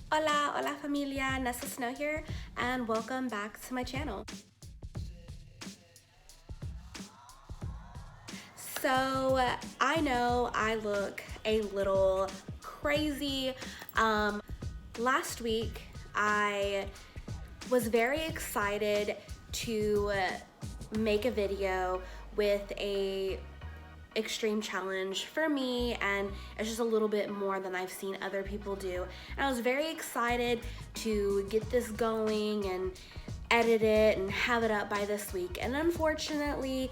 Hola, hola familia, Nessa Snow here, and welcome back to my channel. So, I know I look a little crazy. Last week, I was very excited to make a video with a extreme challenge for me, and it's just a little bit more than I've seen other people do, and I was very excited to get this going and edit it and have it up by this week. And unfortunately,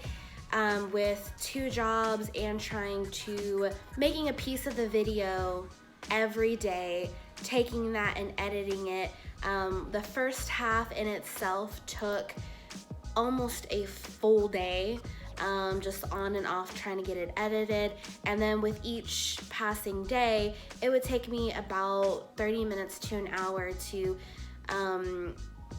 with 2 jobs and trying to making a piece of the video every day, taking that and editing it, the first half in itself took almost a full day, just on and off trying to get it edited. And then with each passing day, it would take me about 30 minutes to an hour to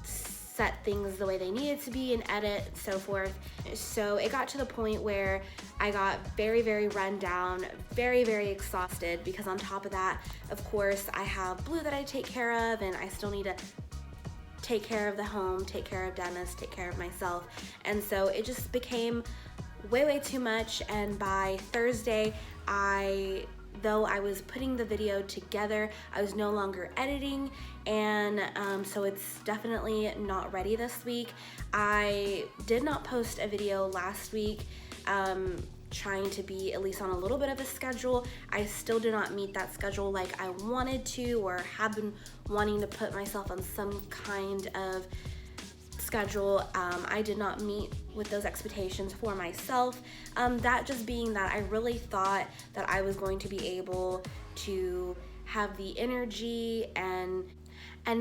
set things the way they needed to be and edit and so forth. So it got to the point where I got very, very run down, very, very exhausted, because on top of that, of course, I have Blue that I take care of, and I still need to take care of the home, take care of Dennis, take care of myself. And so it just became way too much. And by Thursday, though I was putting the video together, I was no longer editing, and so it's definitely not ready this week. I did not post a video last week, trying to be at least on a little bit of a schedule. I still did not meet that schedule like I wanted to, or have been wanting to put myself on some kind of schedule. I did not meet with those expectations for myself. That just being that I really thought that I was going to be able to have the energy and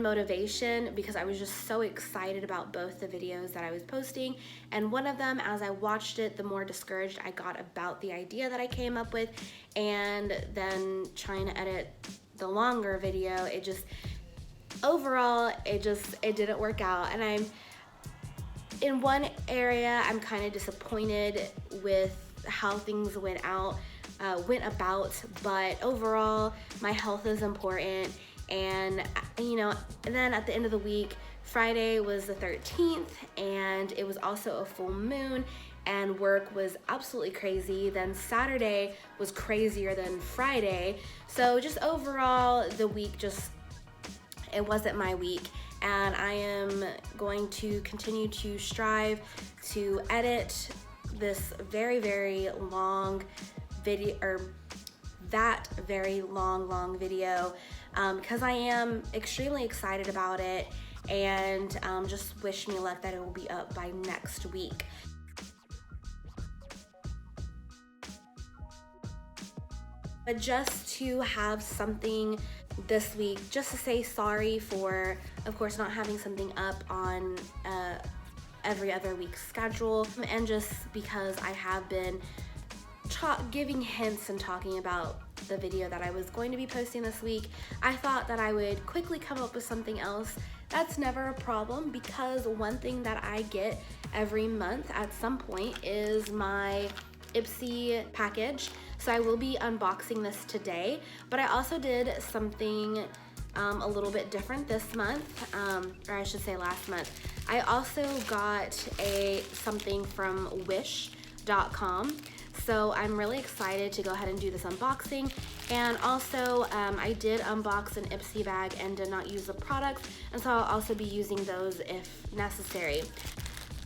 motivation, because I was just so excited about both the videos that I was posting. And one of them, as I watched it, the more discouraged I got about the idea that I came up with. And then trying to edit the longer video, it didn't work out. And in one area, I'm kind of disappointed with how things went about, but overall, my health is important. And then at the end of the week, Friday was the 13th, and it was also a full moon, and work was absolutely crazy. Then Saturday was crazier than Friday. So just overall, the week it wasn't my week. And I am going to continue to strive to edit this very, very long video, or that very long video, because I am extremely excited about it, and just wish me luck that it will be up by next week. But just to have something this week, just to say sorry for, of course, not having something up on every other week's schedule, and just because I have been giving hints and talking about the video that I was going to be posting this week, I thought that I would quickly come up with something else. That's never a problem, because one thing that I get every month at some point is my Ipsy package. So I will be unboxing this today, but I also did something a little bit different this month, or I should say last month. I also got something from wish.com. So I'm really excited to go ahead and do this unboxing. And also, I did unbox an Ipsy bag and did not use the products, and so I'll also be using those if necessary.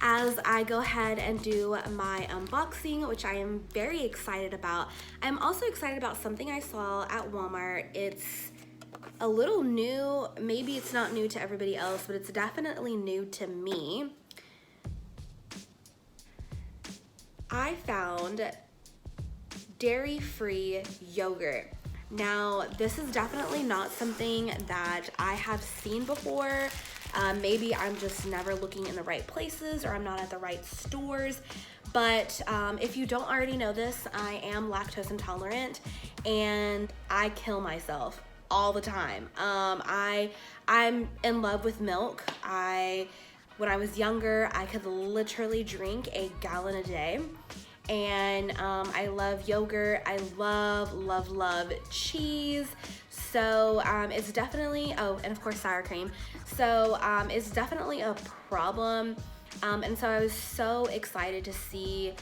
As I go ahead and do my unboxing, which I am very excited about, I'm also excited about something I saw at Walmart. It's a little new. Maybe it's not new to everybody else, but it's definitely new to me. I found dairy-free yogurt. Now, this is definitely not something that I have seen before. Maybe I'm just never looking in the right places, or I'm not at the right stores. But if you don't already know this, I am lactose intolerant, and I kill myself all the time. I'm in love with milk. When I was younger, I could literally drink a gallon a day. And I love yogurt. I love cheese. So it's definitely, oh, and of course sour cream. So it's definitely a problem. And so I was so excited to see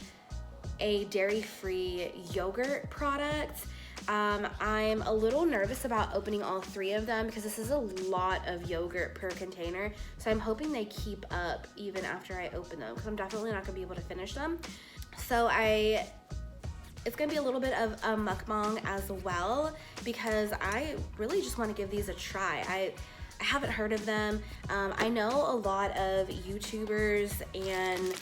a dairy-free yogurt product. I'm a little nervous about opening all 3 of them because this is a lot of yogurt per container. So I'm hoping they keep up even after I open them, because I'm definitely not gonna be able to finish them. So it's gonna be a little bit of a mukbang as well, because I really just wanna give these a try. I haven't heard of them. I know a lot of YouTubers and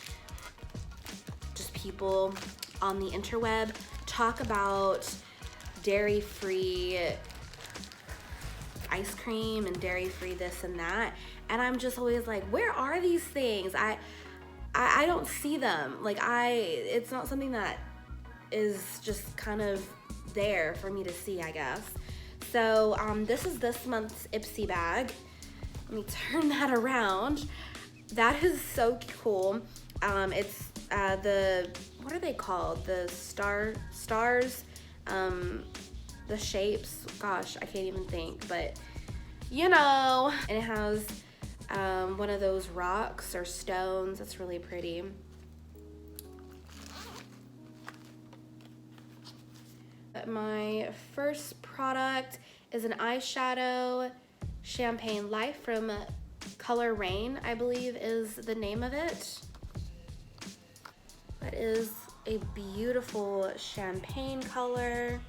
just people on the interweb talk about dairy-free ice cream and dairy-free this and that, and I'm just always like, where are these things? I don't see them. Like, it's not something that is just kind of there for me to see, I guess. So this is this month's Ipsy bag. Let me turn that around. That is so cool. It's what are they called? The stars, the shapes. Gosh, I can't even think, but you know. And it has one of those rocks or stones. That's really pretty. My first product is an eyeshadow, Champagne Life from Color Rain, I believe is the name of it. That is a beautiful champagne color.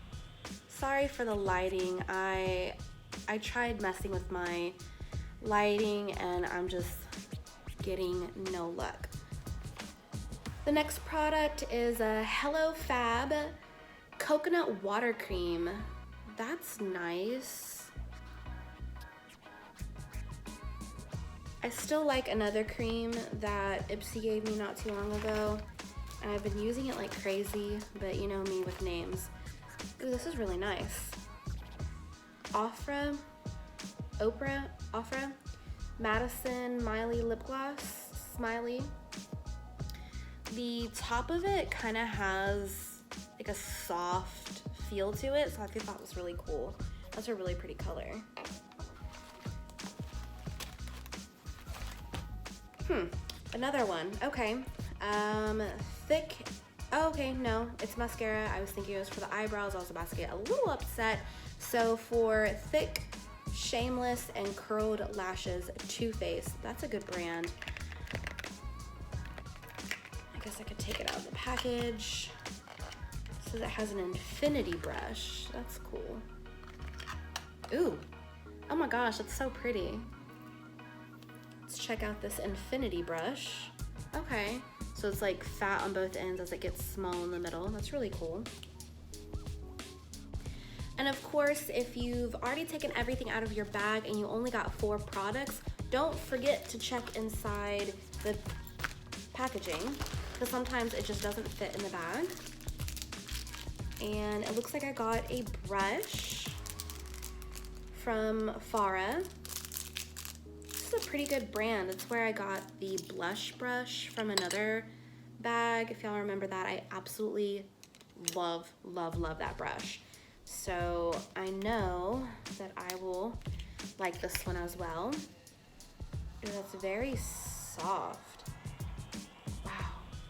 Sorry for the lighting. I tried messing with my lighting and I'm just getting no luck. The next product is a Hello Fab Coconut Water Cream. That's nice. I still like another cream that Ipsy gave me not too long ago, and I've been using it like crazy, but you know me with names. Ooh, this is really nice. Ofra, Madison Miley Lip Gloss, Smiley. The top of it kind of has like a soft feel to it, so I thought that was really cool. That's a really pretty color. Another one. Okay. Thick. Oh, okay, no, it's mascara. I was thinking it was for the eyebrows. I was about to get a little upset. So for thick, shameless, and curled lashes, Too Faced. That's a good brand. I guess I could take it out of the package. It says it has an infinity brush. That's cool. Ooh. Oh my gosh, that's so pretty. Let's check out this infinity brush. Okay, so it's like fat on both ends as it gets small in the middle. That's really cool. And of course, if you've already taken everything out of your bag and you only got 4 products, don't forget to check inside the packaging, because sometimes it just doesn't fit in the bag. And it looks like I got a brush from Farah. This is a pretty good brand. It's where I got the blush brush from another bag. If y'all remember that, I absolutely love, love, love that brush. So I know that I will like this one as well. Ooh, that's very soft. Wow.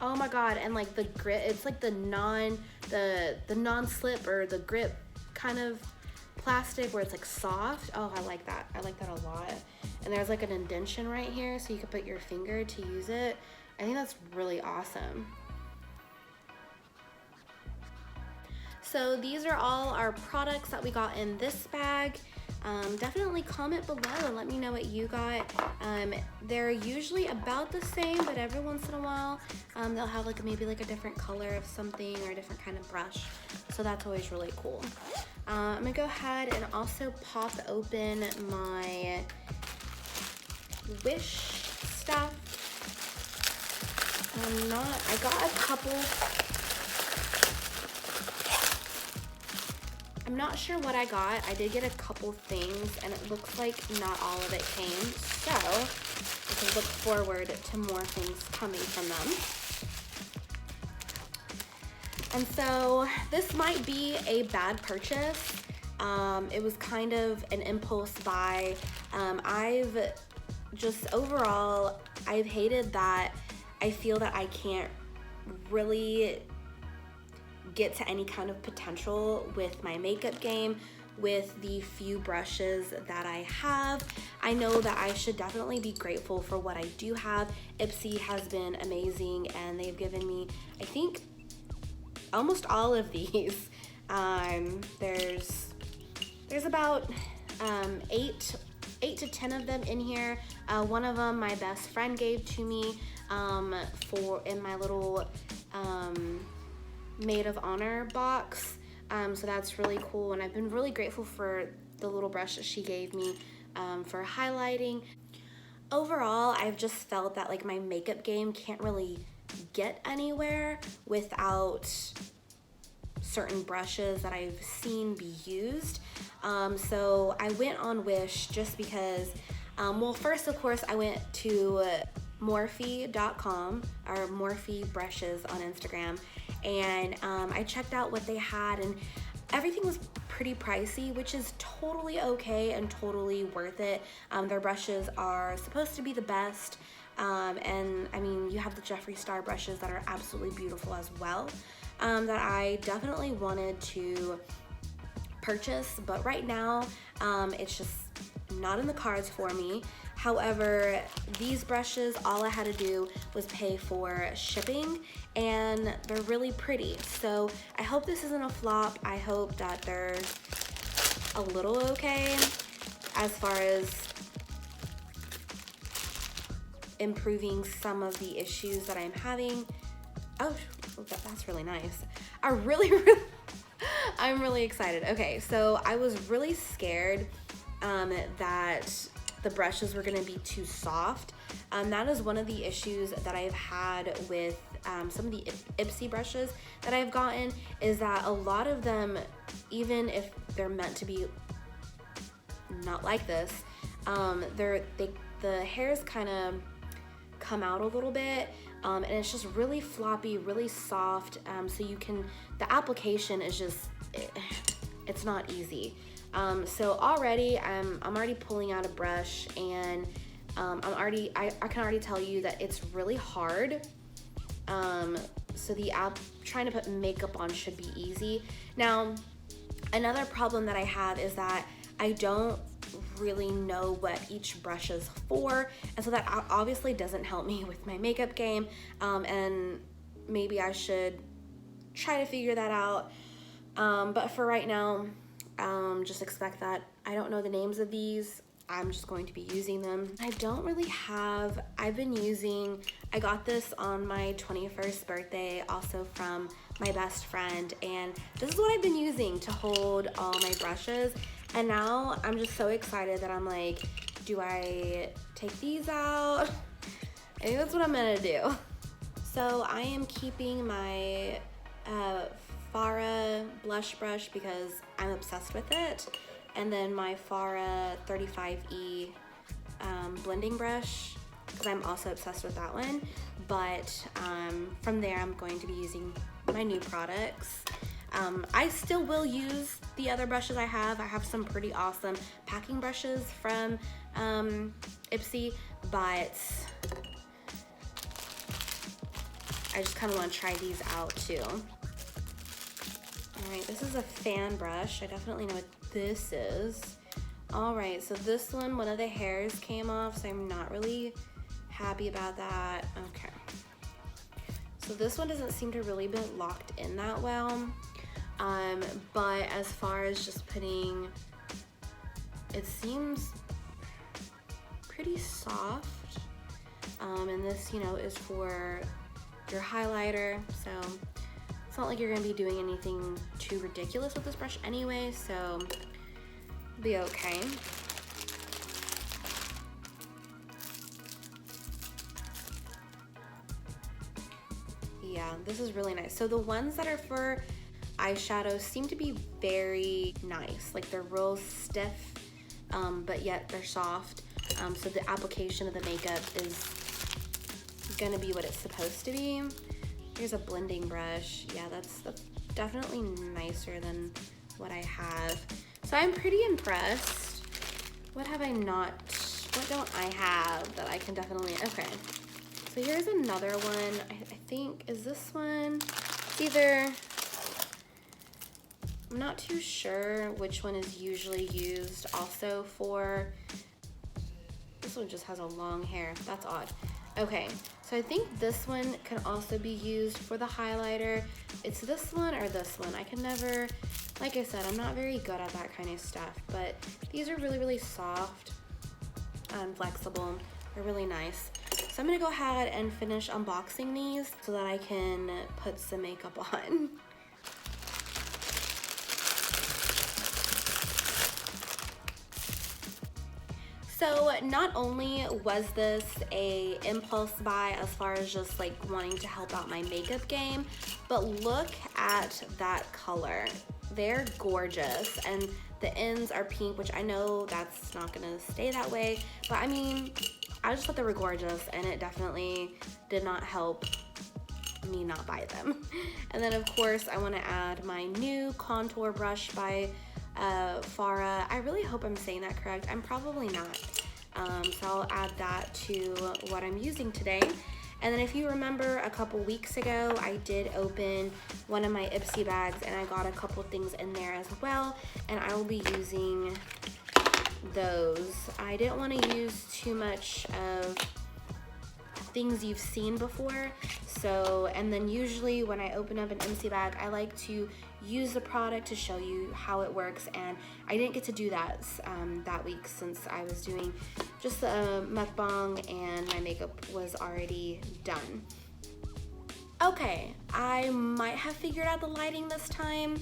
Oh my God, and like the grip, it's like the non-slip or the grip kind of plastic where it's like soft. Oh, I like that. I like that a lot. And there's like an indentation right here so you can put your finger to use it. I think that's really awesome. So these are all our products that we got in this bag. Definitely comment below and let me know what you got. They're usually about the same, but every once in a while they'll have like maybe like a different color of something or a different kind of brush. So that's always really cool. I'm gonna go ahead and also pop open my Wish stuff. I got a couple. I'm not sure what I got. I did get a couple things and it looks like not all of it came. So I can look forward to more things coming from them. And so this might be a bad purchase, It was kind of an impulse buy. I've just overall, I've hated that I feel that I can't really get to any kind of potential with my makeup game with the few brushes that I have. I know that I should definitely be grateful for what I do have. Ipsy has been amazing, and they've given me, I think, almost all of these. There's about 8 to 10 of them in here. One of them my best friend gave to me for in my little maid of honor box. So that's really cool, and I've been really grateful for the little brush that she gave me for highlighting. Overall, I've just felt that like my makeup game can't really get anywhere without certain brushes that I've seen be used. So I went on Wish just because, well, first of course I went to Morphe.com, or Morphe brushes on Instagram, and I checked out what they had, and everything was pretty pricey, which is totally okay and totally worth it. Their brushes are supposed to be the best, and I mean, you have the Jeffree Star brushes that are absolutely beautiful as well, that I definitely wanted to purchase, but right now it's just not in the cards for me. However, these brushes, all I had to do was pay for shipping, and they're really pretty. So I hope this isn't a flop. I hope that they're a little okay as far as improving some of the issues that I'm having. Oh, that's really nice. I'm really excited. Okay, so I was really scared that the brushes were gonna be too soft. That is one of the issues that I've had with some of the Ipsy brushes that I've gotten, is that a lot of them, even if they're meant to be not like this, the hairs kind of come out a little bit, and it's just really floppy, really soft, so the application is just, it's not easy. So already I'm already pulling out a brush, and I can already tell you that it's really hard. So trying to put makeup on should be easy. Now, another problem that I have is that I don't really know what each brush is for, and so that obviously doesn't help me with my makeup game, and maybe I should try to figure that out, but for right now, just expect that I don't know the names of these. I'm just going to be using them. I got this on my 21st birthday, also from my best friend, and this is what I've been using to hold all my brushes. And now I'm just so excited that I'm like, do I take these out? I think that's what I'm gonna do. So I am keeping my Farah blush brush because I'm obsessed with it, and then my Farah 35E blending brush because I'm also obsessed with that one. But from there, I'm going to be using my new products. I still will use the other brushes I have. I have some pretty awesome packing brushes from Ipsy, but I just kind of want to try these out too. All right, this is a fan brush. I definitely know what this is. All right, so this one of the hairs came off, so I'm not really happy about that. Okay. So this one doesn't seem to really be locked in that well. But as far as just putting, it seems pretty soft. And this, is for your highlighter, so it's not like you're gonna be doing anything too ridiculous with this brush anyway, so be okay. Yeah, this is really nice. So the ones that are for eyeshadows seem to be very nice. Like they're real stiff, but yet they're soft. So the application of the makeup is gonna be what it's supposed to be. Here's a blending brush. Yeah, that's definitely nicer than what I have. So I'm pretty impressed. What have I not, what don't I have that I can definitely, okay. So here's another one. I think, is this one? It's either, I'm not too sure which one is usually used also for, this one just has a long hair. That's odd. Okay, so I think this one can also be used for the highlighter. It's this one or this one. I can never, like I said, I'm not very good at that kind of stuff, but these are really, really soft and flexible. They're really nice. So I'm gonna go ahead and finish unboxing these so that I can put some makeup on. So not only was this a impulse buy as far as just like wanting to help out my makeup game, but look at that color. They're gorgeous, and the ends are pink, which I know that's not gonna stay that way, but I mean, I just thought they were gorgeous, and it definitely did not help me not buy them. And then of course I wanna add my new contour brush by Farah. I really hope I'm saying that correct. I'm probably not. So I'll add that to what I'm using today. And then if you remember a couple weeks ago, I did open one of my Ipsy bags and I got a couple things in there as well. And I will be using those. I didn't want to use too much of things you've seen before. So, and then usually when I open up an Ipsy bag, I like to use the product to show you how it works, and I didn't get to do that that week since I was doing just a mukbang and my makeup was already done. Okay, I might have figured out the lighting this time.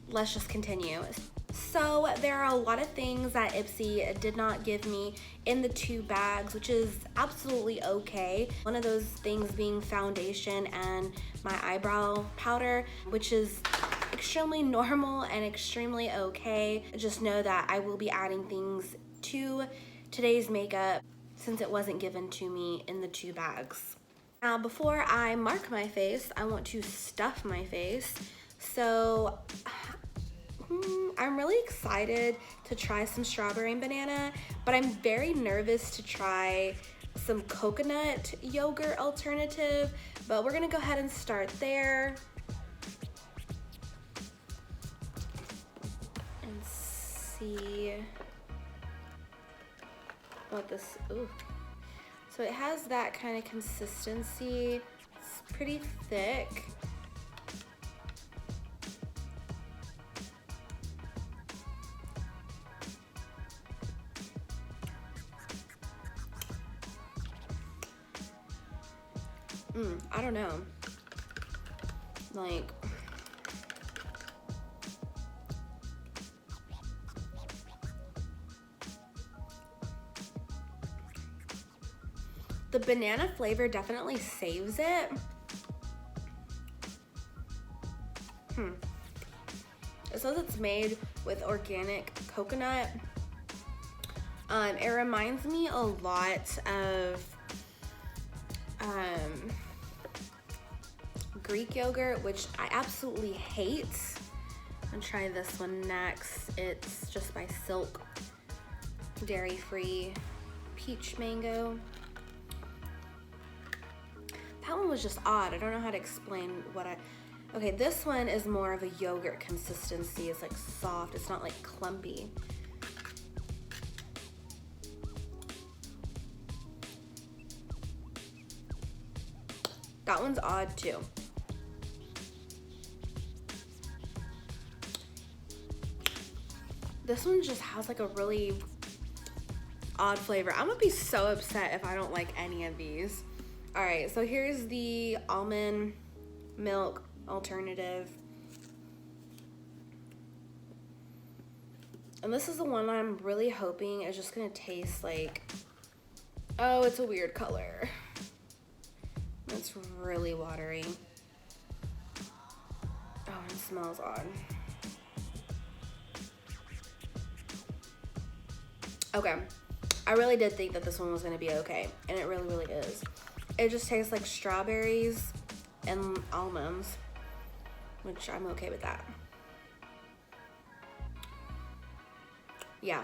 Let's just continue. So there are a lot of things that Ipsy did not give me in the 2 bags, which is absolutely okay. One of those things being foundation and my eyebrow powder, which is extremely normal and extremely okay. Just know that I will be adding things to today's makeup since it wasn't given to me in the 2 bags. Now, before I mark my face, I want to stuff my face. So I'm really excited to try some strawberry and banana, but I'm very nervous to try some coconut yogurt alternative, but we're gonna go ahead and start there. And see what this, ooh. So it has that kind of consistency. It's pretty thick. I don't know. Like, the banana flavor definitely saves it. It says it's made with organic coconut. It reminds me a lot of Greek yogurt, which I absolutely hate. I'm gonna try this one next. It's just by Silk, dairy-free peach mango. That one was just odd. I don't know how to explain what okay, this one is more of a yogurt consistency. It's like soft, it's not like clumpy. That one's odd too. This one just has like a really odd flavor. I'm gonna be so upset if I don't like any of these. All right, so here's the almond milk alternative. And this is the one I'm really hoping is just gonna taste like, oh, it's a weird color. It's really watery. Oh, it smells odd. Okay, I really did think that this one was gonna be okay, and it really, really is. It just tastes like strawberries and almonds, which I'm okay with that. Yeah.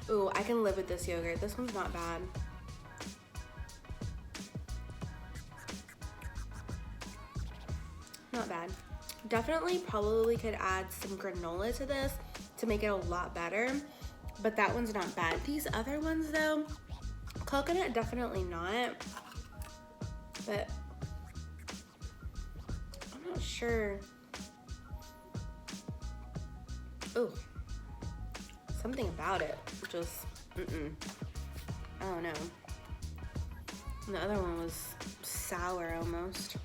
Ooh, I can live with this yogurt. This one's not bad. Not bad. Definitely probably could add some granola to this to make it a lot better, but that one's not bad. These other ones though, coconut definitely not, but I'm not sure. Ooh, something about it just, I don't know. And the other one was sour almost.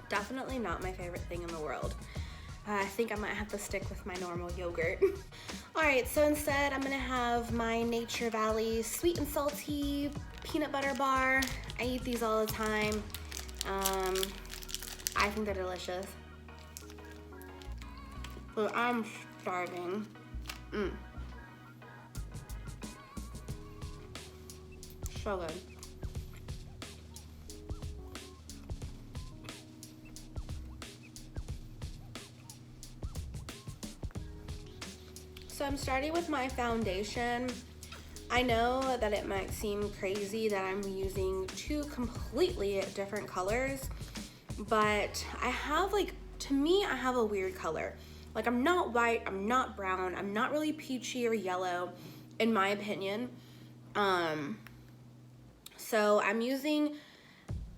Definitely not my favorite thing in the world. I think I might have to stick with my normal yogurt. All right, so instead I'm gonna have my Nature Valley sweet and salty peanut butter bar. I eat these all the time. I think they're delicious. But I'm starving. So good. So I'm starting with my foundation. I know that it might seem crazy that I'm using two completely different colors, but I have to me, I have a weird color. Like I'm not white, I'm not brown, I'm not really peachy or yellow, in my opinion. So I'm using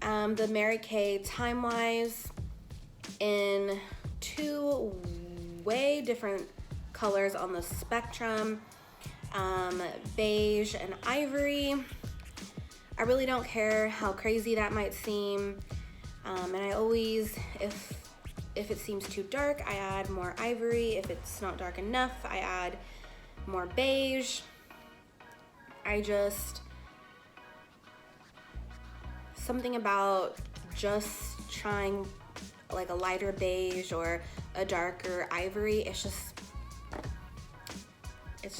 the Mary Kay Time Wise in two way different colors on the spectrum, beige and ivory. I really don't care how crazy that might seem, and I always, if it seems too dark, I add more ivory. If it's not dark enough, I add more beige. Something about just trying like a lighter beige or a darker ivory, it's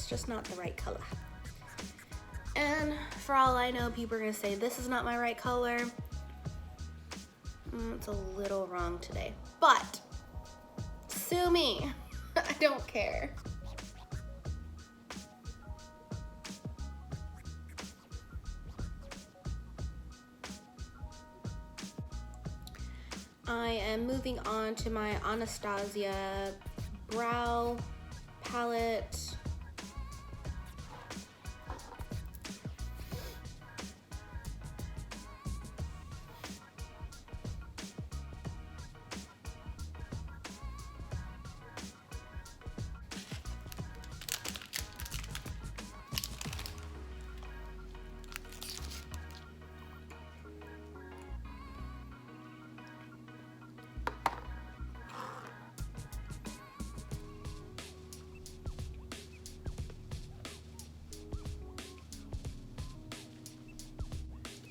just not the right color. And for all I know, people are gonna say this is not my right color. It's a little wrong today, but sue me. I don't care. I am moving on to my Anastasia brow palette.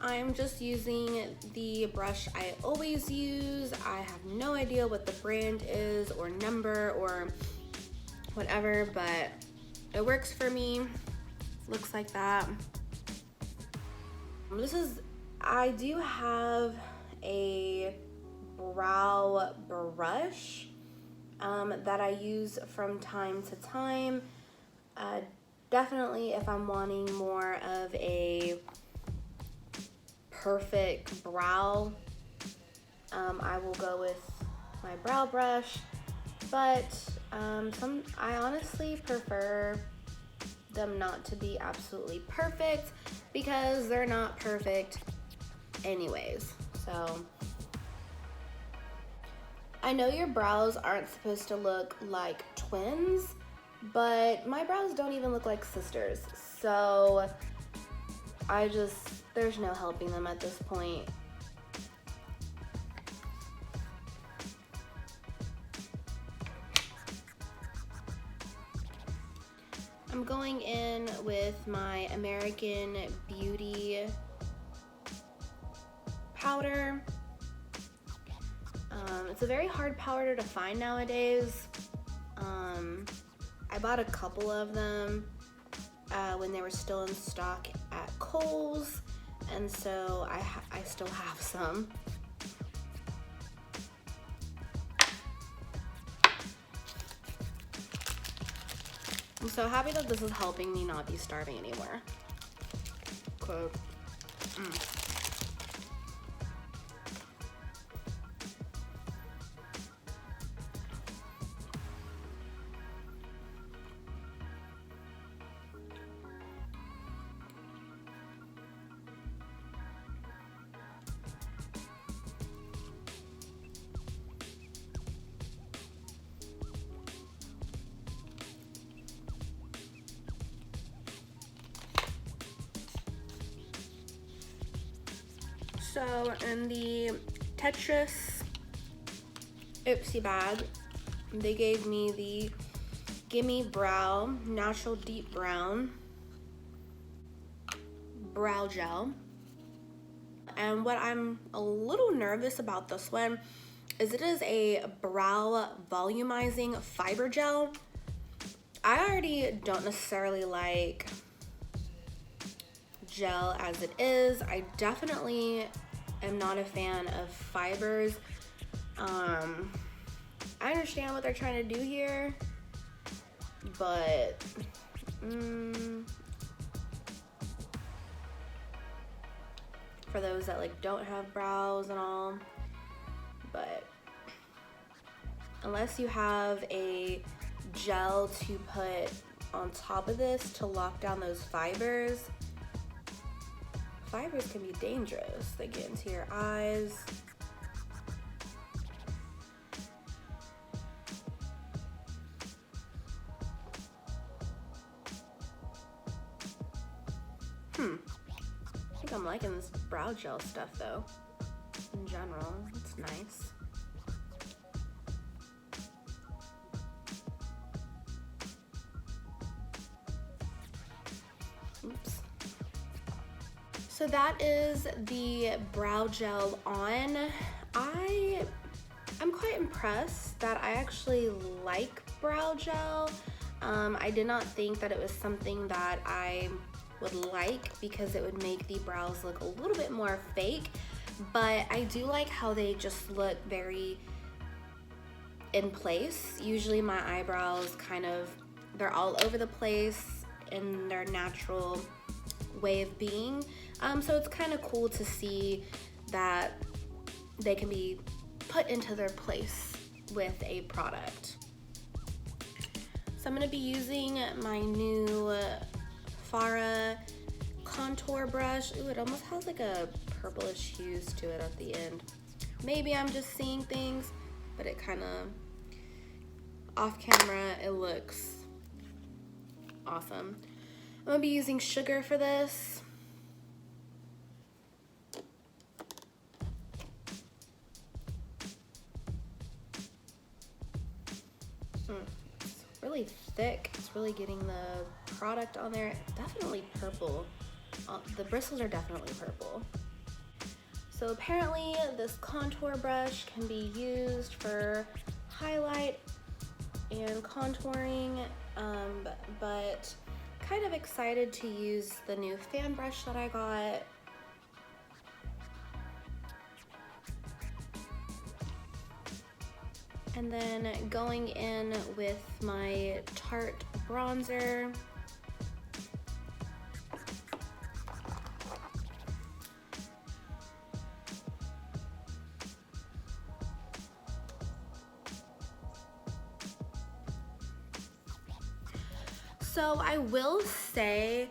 I'm just using the brush I always use. I have no idea what the brand is or number or whatever, but it works for me. Looks like that. I do have a brow brush that I use from time to time. Definitely if I'm wanting more of a perfect brow, I will go with my brow brush, but I honestly prefer them not to be absolutely perfect because they're not perfect anyways. So I know your brows aren't supposed to look like twins, but my brows don't even look like sisters, so there's no helping them at this point. I'm going in with my American Beauty powder. It's a very hard powder to find nowadays. I bought a couple of them when they were still in stock at Kohl's, and so I still have some. I'm so happy that this is helping me not be starving anymore. Quote. So in the Tetris Ipsy bag, they gave me the Gimme Brow Natural Deep Brown Brow Gel. And what I'm a little nervous about this one is it is a brow volumizing fiber gel. I already don't necessarily like gel as it is. I definitely am not a fan of fibers. I understand what they're trying to do here, but for those that like don't have brows and all, but unless you have a gel to put on top of this to lock down those fibers can be dangerous. They get into your eyes. I think I'm liking this brow gel stuff though. In general, it's nice. Oops. So that is the brow gel on. I'm quite impressed that I actually like brow gel. I did not think that it was something that I would like because it would make the brows look a little bit more fake, but I do like how they just look very in place. Usually my eyebrows they're all over the place in their natural way of being. So it's kind of cool to see that they can be put into their place with a product. So I'm gonna be using my new Farah contour brush. Ooh, it almost has like a purplish hues to it at the end. Maybe I'm just seeing things, but it kind of, off camera, it looks awesome. I'm gonna be using sugar for this. It's really thick. It's really getting the product on there. Definitely purple. The bristles are definitely purple. So apparently this contour brush can be used for highlight and contouring, but kind of excited to use the new fan brush that I got. And then going in with my Tarte bronzer. So I will say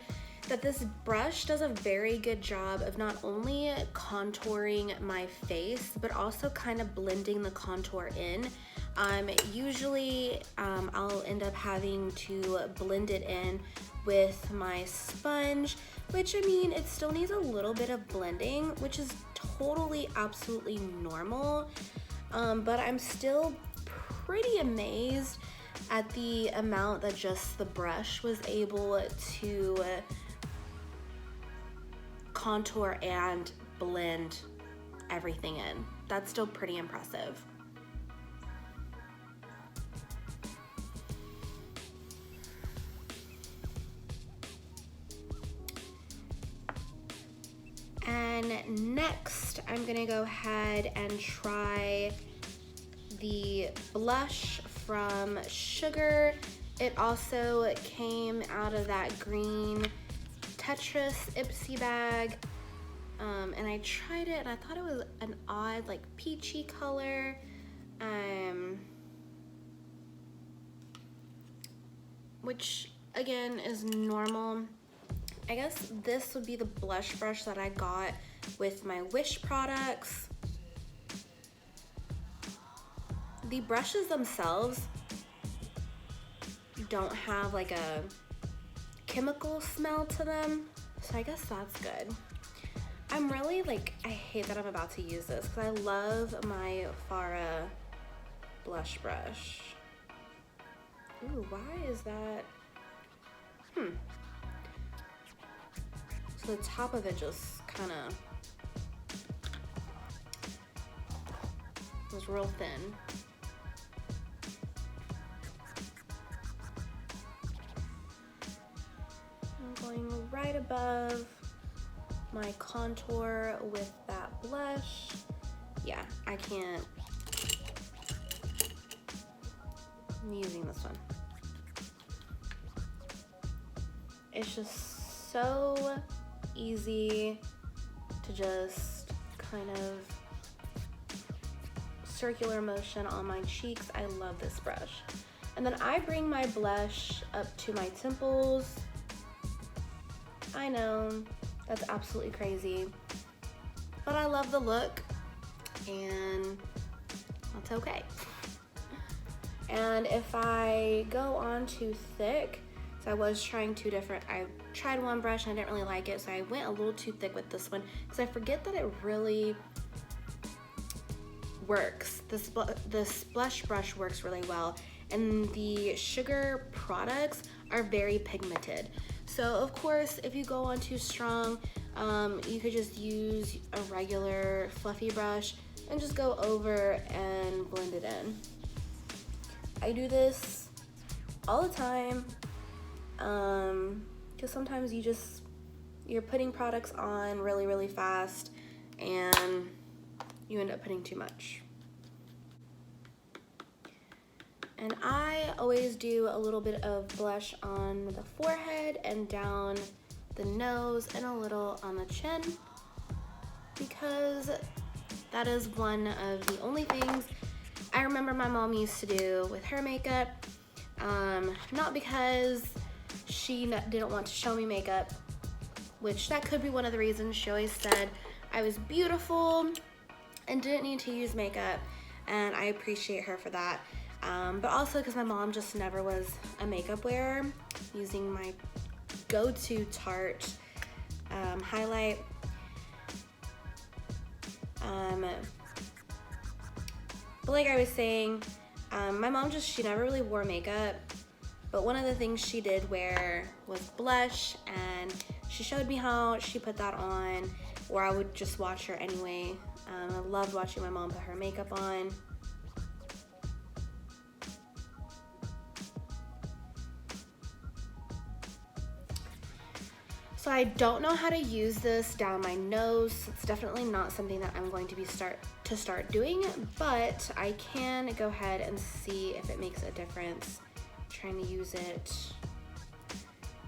that this brush does a very good job of not only contouring my face, but also kind of blending the contour in. Usually I'll end up having to blend it in with my sponge, which, I mean, it still needs a little bit of blending, which is totally, absolutely normal. But I'm still pretty amazed at the amount that just the brush was able to contour and blend everything in. That's still pretty impressive. And next, I'm gonna go ahead and try the blush from Sugar It also came out of that green Tetris Ipsy bag. And I tried it and I thought it was an odd, like, peachy color. Which again is normal. I guess this would be the blush brush that I got with my Wish products. The brushes themselves don't have like a chemical smell to them, so I guess that's good. I'm really like, I hate that I'm about to use this because I love my Farah blush brush. Ooh, why is that? So the top of it just kind of was real thin. I'm going right above my contour with that blush. Yeah, I can't. I'm using this one. It's just so easy to just kind of circular motion on my cheeks. I love this brush. And then I bring my blush up to my temples. I know, that's absolutely crazy, but I love the look and that's okay. And if I go on too thick, so I was trying two different, I tried one brush and I didn't really like it, so I went a little too thick with this one because I forget that it really works. This blush brush works really well, and the sugar products are very pigmented. So of course, if you go on too strong, you could just use a regular fluffy brush and just go over and blend it in. I do this all the time because sometimes you're putting products on really, really fast and you end up putting too much. And I always do a little bit of blush on the forehead and down the nose and a little on the chin because that is one of the only things I remember my mom used to do with her makeup. Not because she didn't want to show me makeup, which that could be one of the reasons. She always said I was beautiful and didn't need to use makeup, and I appreciate her for that. But also because my mom just never was a makeup wearer, using my go-to Tarte highlight. But like I was saying, my mom she never really wore makeup, but one of the things she did wear was blush, and she showed me how she put that on, or I would just watch her anyway. I loved watching my mom put her makeup on. So I don't know how to use this down my nose. It's definitely not something that I'm going to start doing, but I can go ahead and see if it makes a difference. I'm trying to use it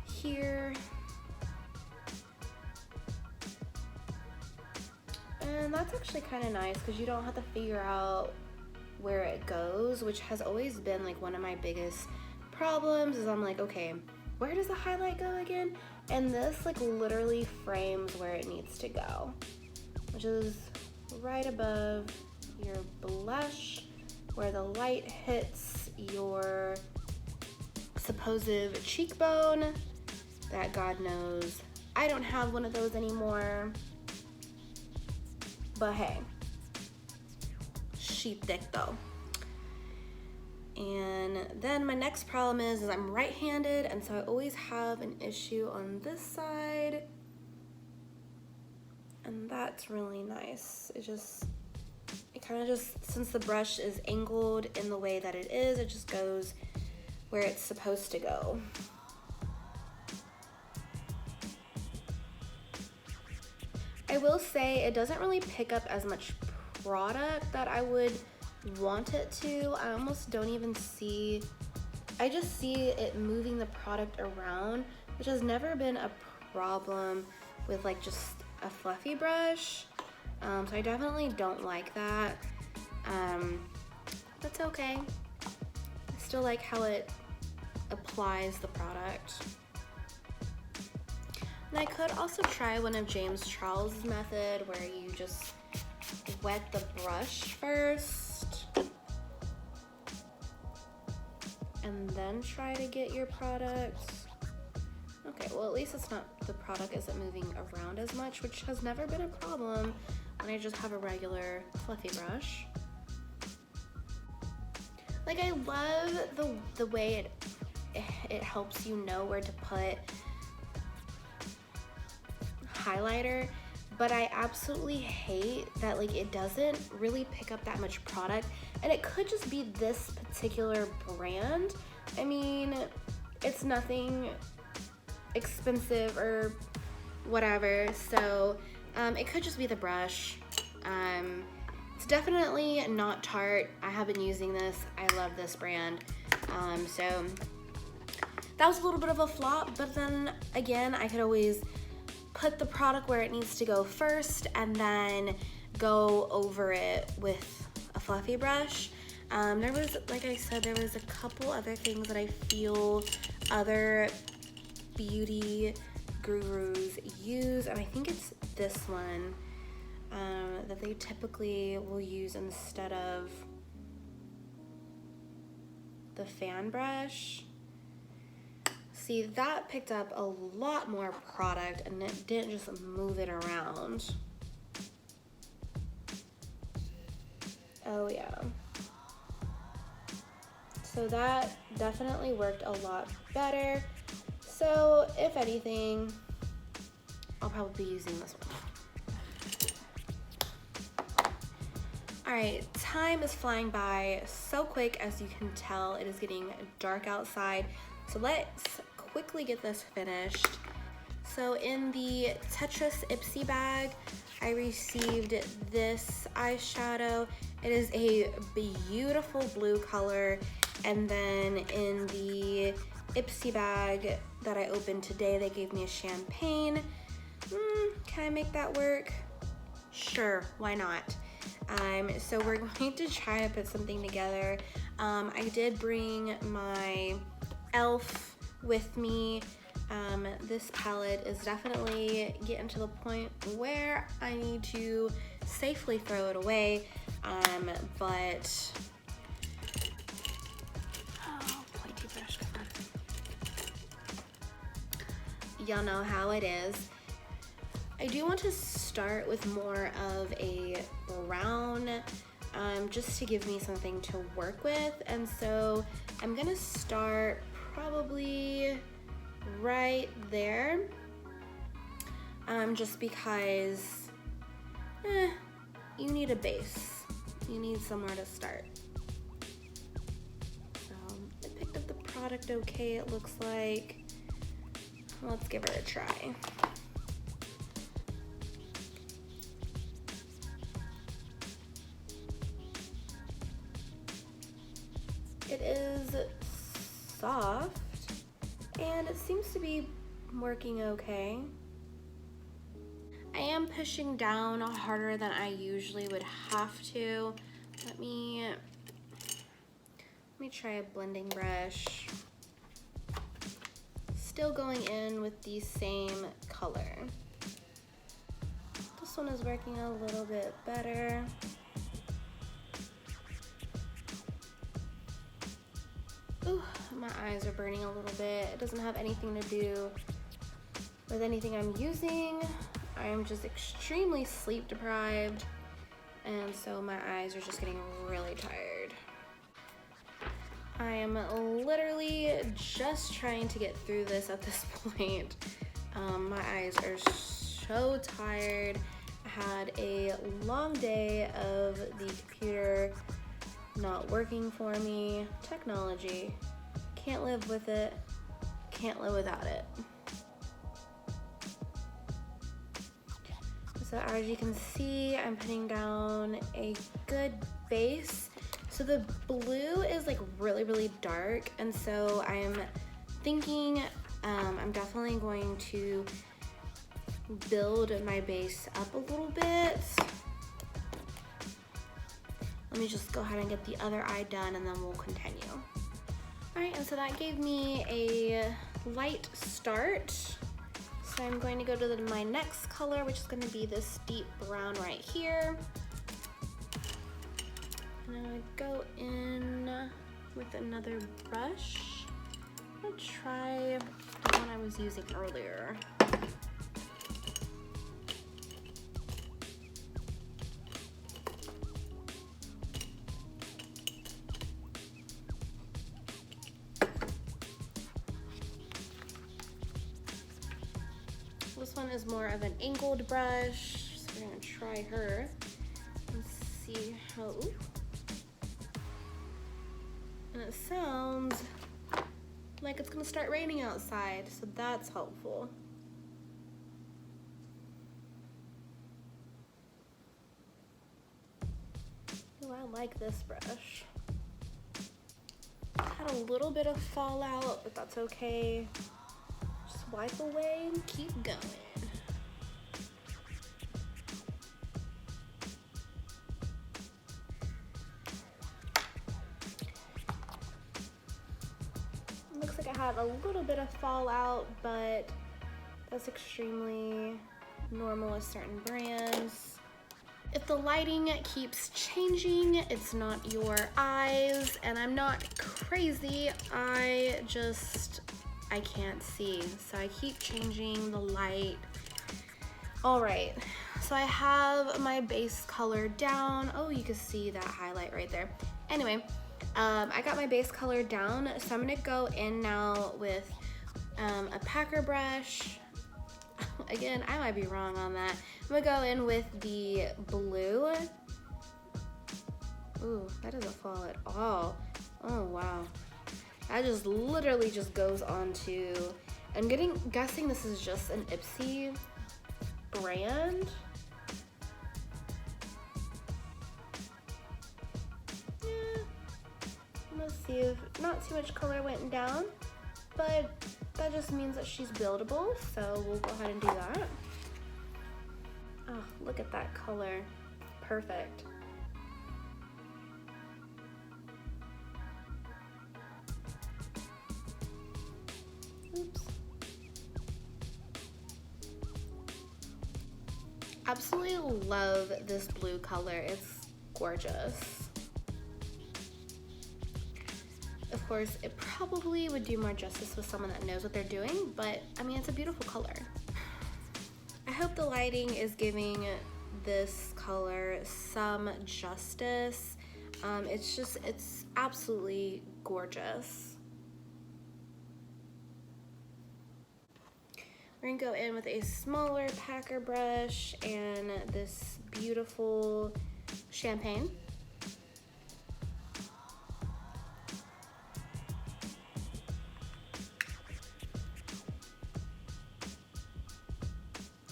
here. And that's actually kind of nice because you don't have to figure out where it goes, which has always been like one of my biggest problems. Is I'm like, okay, where does the highlight go again? And this like literally frames where it needs to go, which is right above your blush, where the light hits your supposed cheekbone. That God knows I don't have one of those anymore, but hey, she thick though. And then my next problem is I'm right-handed, and so I always have an issue on this side, and that's really nice. It kind of just, since the brush is angled in the way that it is, it just goes where it's supposed to go. I will say it doesn't really pick up as much product that I would want it to. I almost don't even see I just see it moving the product around, which has never been a problem with like just a fluffy brush. So I definitely don't like that. That's okay. I still like how it applies the product. And I could also try one of James Charles's method where you just wet the brush first and then try to get your products. Okay, well at least it's not, the product isn't moving around as much, which has never been a problem when I just have a regular fluffy brush. Like, I love the way it helps you know where to put highlighter, but I absolutely hate that like it doesn't really pick up that much product, and it could just be this particular brand. I mean, it's nothing expensive or whatever, so it could just be the brush. It's definitely not Tarte. I have been using this. I love this brand. So that was a little bit of a flop, but then again, I could always put the product where it needs to go first and then go over it with a fluffy brush. There was, like I said, there was a couple other things that I feel other beauty gurus use, and I think it's this one that they typically will use instead of the fan brush. See, that picked up a lot more product and it didn't just move it around. Oh yeah. So that definitely worked a lot better. So if anything, I'll probably be using this one. All right, time is flying by so quick. As you can tell, it is getting dark outside. So let's quickly get this finished. So in the Tetris Ipsy bag, I received this eyeshadow. It is a beautiful blue color. And then in the Ipsy bag that I opened today, they gave me a champagne. Can I make that work? Sure, why not? So we're going to try to put something together. I did bring my e.l.f. with me. This palette is definitely getting to the point where I need to safely throw it away, but pointy brush. Y'all know how it is. I do want to start with more of a brown, just to give me something to work with, and so I'm gonna start probably right there, just because you need a base. You need somewhere to start. So I picked up the product okay, it looks like. Let's give her a try. It is soft, and it seems to be working okay. I am pushing down harder than I usually would have to. Let me try a blending brush. Still going in with the same color. This one is working a little bit better. Ooh, my eyes are burning a little bit. It doesn't have anything to do with anything I'm using. I am just extremely sleep deprived, and so my eyes are just getting really tired. I am literally just trying to get through this at this point. My eyes are so tired. I had a long day of the computer not working for me. Technology, can't live with it, can't live without it. So as you can see, I'm putting down a good base. So the blue is like really, really dark, and so I'm thinking I'm definitely going to build my base up a little bit. Let me just go ahead and get the other eye done and then we'll continue. All right, and so that gave me a light start. So I'm going to go to my next color, which is going to be this deep brown right here. And I'm going to go in with another brush. I'm going to try the one I was using earlier. This one is more of an angled brush, so we're gonna try her and see how, ooh. And it sounds like it's gonna start raining outside, so that's helpful. Oh, I like this brush. Had a little bit of fallout, but that's okay. Just wipe away and keep going. Looks like I had a little bit of fallout, but that's extremely normal with certain brands. If the lighting keeps changing, it's not your eyes, and I'm not crazy, I can't see, so I keep changing the light. All right, so I have my base color down. Oh, you can see that highlight right there. Anyway, I got my base color down, so I'm gonna go in now with a packer brush. Again, I might be wrong on that. I'm gonna go in with the blue. Ooh, that doesn't fall at all. Oh, wow. That just literally just goes onto, I'm guessing this is just an Ipsy brand. Yeah. Let's see if not too much color went down, but that just means that she's buildable, so we'll go ahead and do that. Oh, look at that color. Perfect. Oops. Absolutely love this blue color. It's gorgeous. Of course, it probably would do more justice with someone that knows what they're doing, but I mean, it's a beautiful color. I hope the lighting is giving this color some justice. It's absolutely gorgeous. We're gonna go in with a smaller packer brush and this beautiful champagne.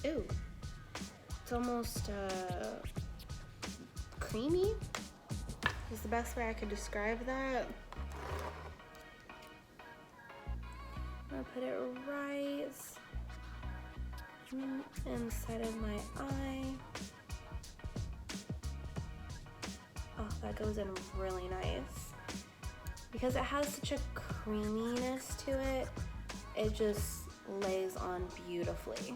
Ooh, it's almost creamy is the best way I could describe that. I'm gonna put it right inside of my eye. Oh, that goes in really nice. Because it has such a creaminess to it, it just lays on beautifully.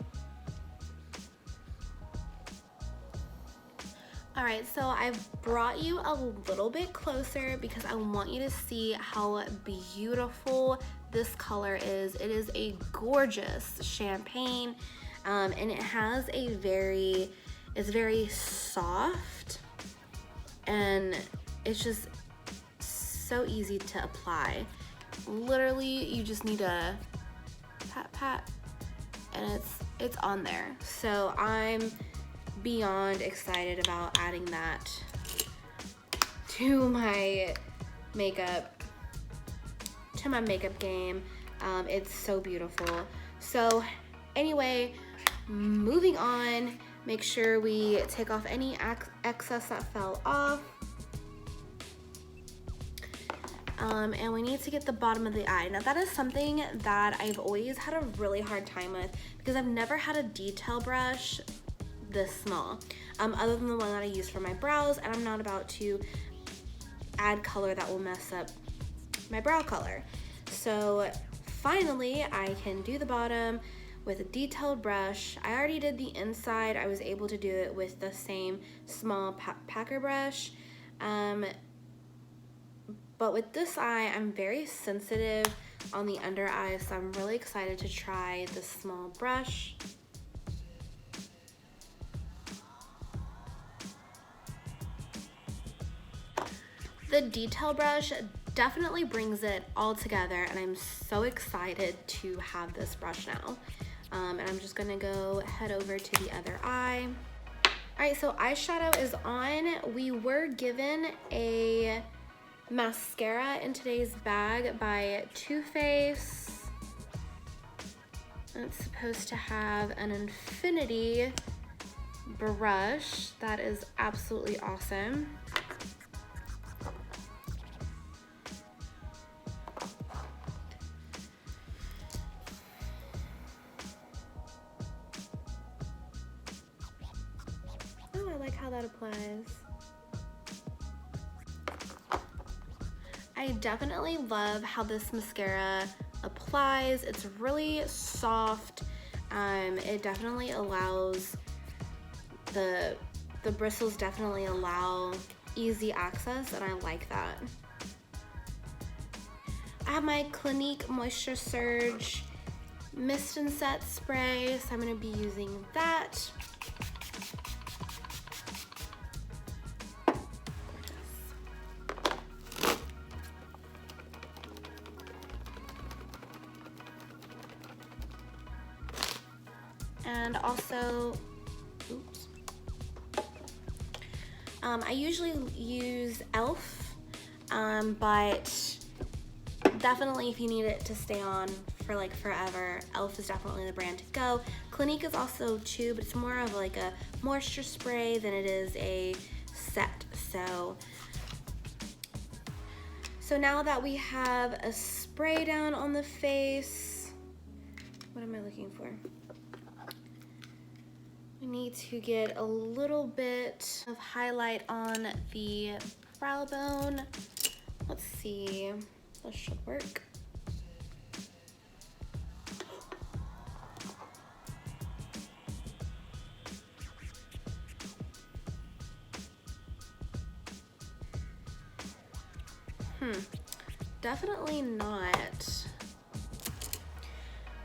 All right, so I've brought you a little bit closer because I want you to see how beautiful this color is. It is a gorgeous champagne, and it has it's very soft, and it's just so easy to apply. Literally, you just need a pat, pat, and it's on there. So I'm beyond excited about adding that to my makeup game. It's so beautiful. So anyway, moving on, make sure we take off any excess that fell off. And we need to get the bottom of the eye. Now that is something that I've always had a really hard time with because I've never had a detail brush this small, other than the one that I use for my brows, and I'm not about to add color that will mess up my brow color. So finally I can do the bottom with a detailed brush. I already did the inside. I was able to do it with the same small packer brush. But with this eye, I'm very sensitive on the under eye, so I'm really excited to try this small brush. The detail brush definitely brings it all together, and I'm so excited to have this brush now. And I'm just gonna go head over to the other eye. All right, so eyeshadow is on. We were given a mascara in today's bag by Too Faced. It's supposed to have an infinity brush. That is absolutely awesome. Oh, I like how that applies. I definitely love how this mascara applies. It's really soft. It definitely allows, the bristles definitely allow easy access, and I like that. I have my Clinique Moisture Surge Mist and Set Spray, so I'm gonna be using that. And also, oops. I usually use e.l.f., but definitely if you need it to stay on for like forever, e.l.f. is definitely the brand to go. Clinique is also too, but it's more of like a moisture spray than it is a set. So now that we have a spray down on the face, what am I looking for? I need to get a little bit of highlight on the brow bone. Let's see, this should work. Definitely not.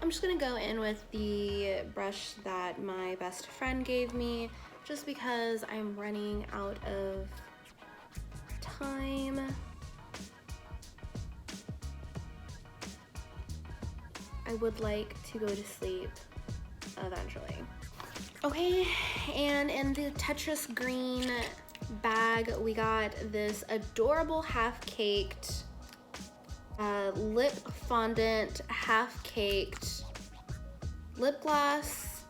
I'm just gonna go in with the brush that my best friend gave me, just because I'm running out of time. I would like to go to sleep eventually. Okay, and in the Tetris green bag, we got this adorable half-caked lip fondant, half-caked lip gloss.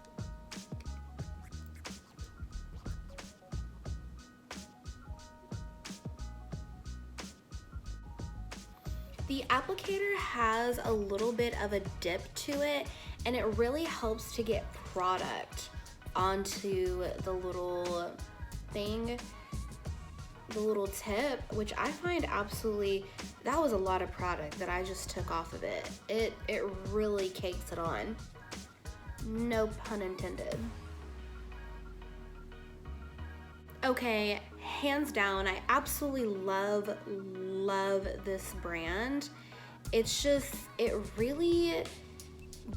The applicator has a little bit of a dip to it, and it really helps to get product onto the little thing, the little tip, which I find absolutely, that was a lot of product that I just took off of it. It really cakes it on. No pun intended. Okay, hands down, I absolutely love this brand. It's just, it really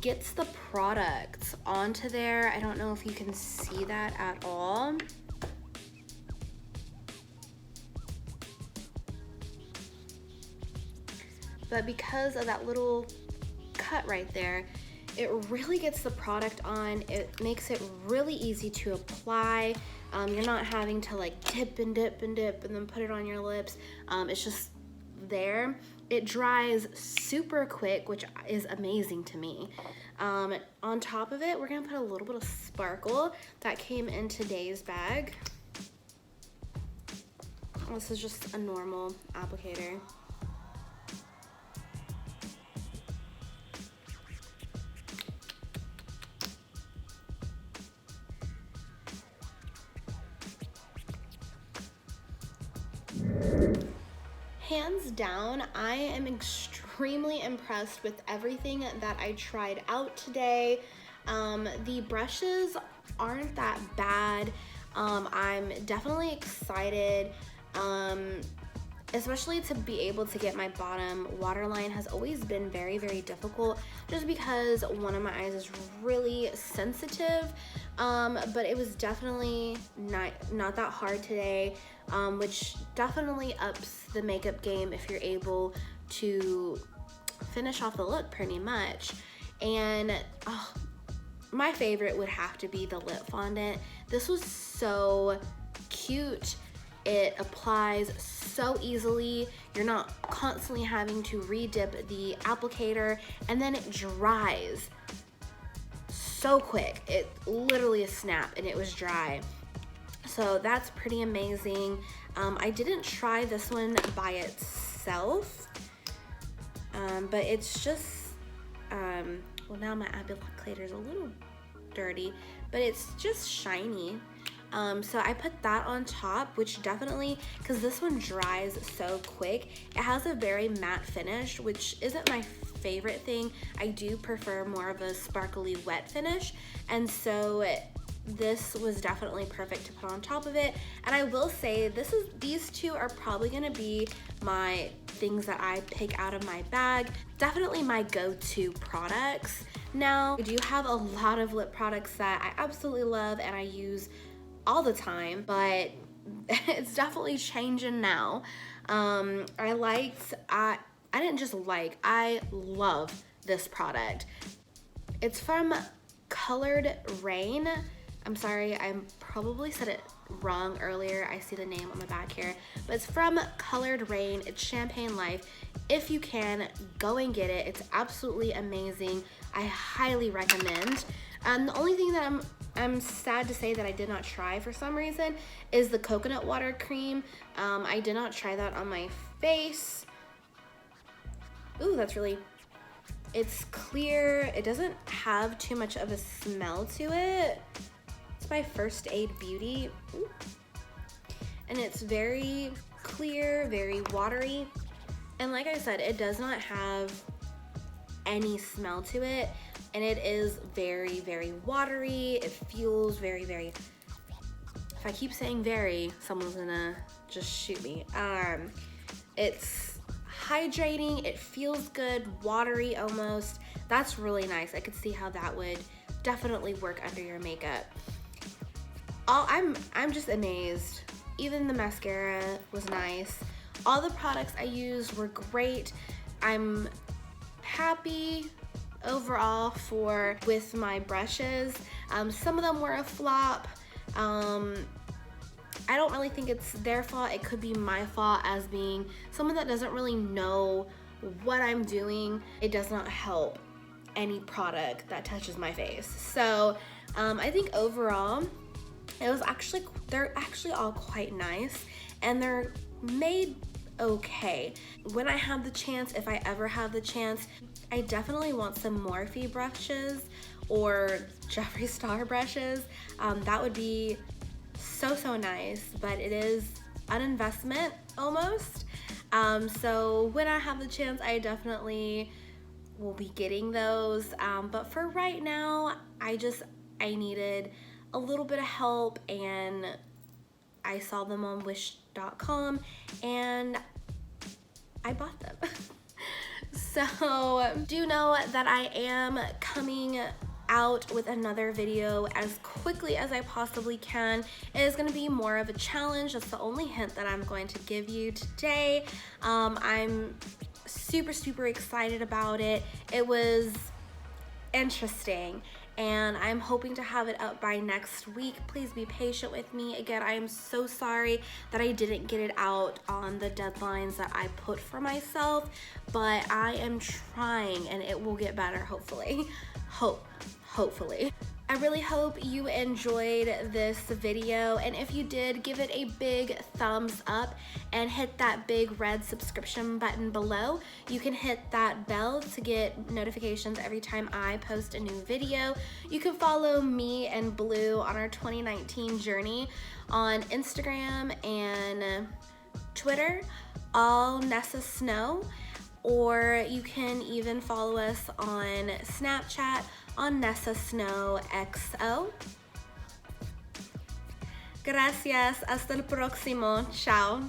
gets the product onto there. I don't know if you can see that at all. But because of that little cut right there, it really gets the product on. It makes it really easy to apply. You're not having to like dip and dip and dip and then put it on your lips. It's just there. It dries super quick, which is amazing to me. On top of it, we're gonna put a little bit of sparkle that came in today's bag. This is just a normal applicator. hands down, I am extremely impressed with everything that I tried out today. The brushes aren't that bad. I'm definitely excited, especially to be able to get my bottom waterline has always been very, very difficult just because one of my eyes is really sensitive. But it was definitely not that hard today, which definitely ups the makeup game if you're able to finish off the look pretty much. And my favorite would have to be the lip fondant. This was so cute. It applies so easily. You're not constantly having to re-dip the applicator, and then it dries so quick. It literally a snap and it was dry. So that's pretty amazing. I didn't try this one by itself, but it's just, well, now my applicator is a little dirty, but it's just shiny. So I put that on top, which definitely, because this one dries so quick, it has a very matte finish, which isn't my favorite thing. I do prefer more of a sparkly wet finish, and so this was definitely perfect to put on top of it. And I will say these two are probably gonna be my things that I pick out of my bag. Definitely my go-to products. Now, I do have a lot of lip products that I absolutely love and I use all the time, but it's definitely changing now. I love this product. It's from Colored Rain. I'm sorry, I probably said it wrong earlier. I see the name on the back here, but it's from Colored Rain. It's Champagne Life. If you can, go and get it. It's absolutely amazing. I highly recommend. The only thing that I'm sad to say that I did not try for some reason is the coconut water cream. I did not try that on my face. Ooh, it's clear. It doesn't have too much of a smell to it. It's by First Aid Beauty. Ooh. And it's very clear, very watery. And like I said, it does not have any smell to it. And it is very, very watery. It feels very, very, if I keep saying very, someone's gonna just shoot me. It's hydrating, it feels good, watery almost. That's really nice. I could see how that would definitely work under your makeup. I'm just amazed. Even the mascara was nice. All the products I used were great. I'm happy overall with my brushes. Some of them were a flop. I don't really think it's their fault. It could be my fault as being someone that doesn't really know what I'm doing. It does not help any product that touches my face. So I think overall they're actually all quite nice and they're made okay. When I have the chance, if I ever have the chance, I definitely want some Morphe brushes or Jeffree Star brushes. That would be so nice, but it is an investment almost. So when I have the chance, I definitely will be getting those. But for right now, I needed a little bit of help, and I saw them on wish.com and I bought them. So do know that I am coming out with another video as quickly as I possibly can. It is going to be more of a challenge. That's the only hint that I'm going to give you today. I'm super excited about it. It was interesting and I'm hoping to have it up by next week. Please be patient with me. Again, I am so sorry that I didn't get it out on the deadlines that I put for myself, but I am trying and it will get better, hopefully. Hopefully. I really hope you enjoyed this video, and if you did, give it a big thumbs up and hit that big red subscription button below. You can hit that bell to get notifications every time I post a new video. You can follow me and Blue on our 2019 journey on Instagram and Twitter. all Nessa Snow, or you can even follow us on Snapchat on Nessa Snow XO. Gracias, hasta el próximo, ciao.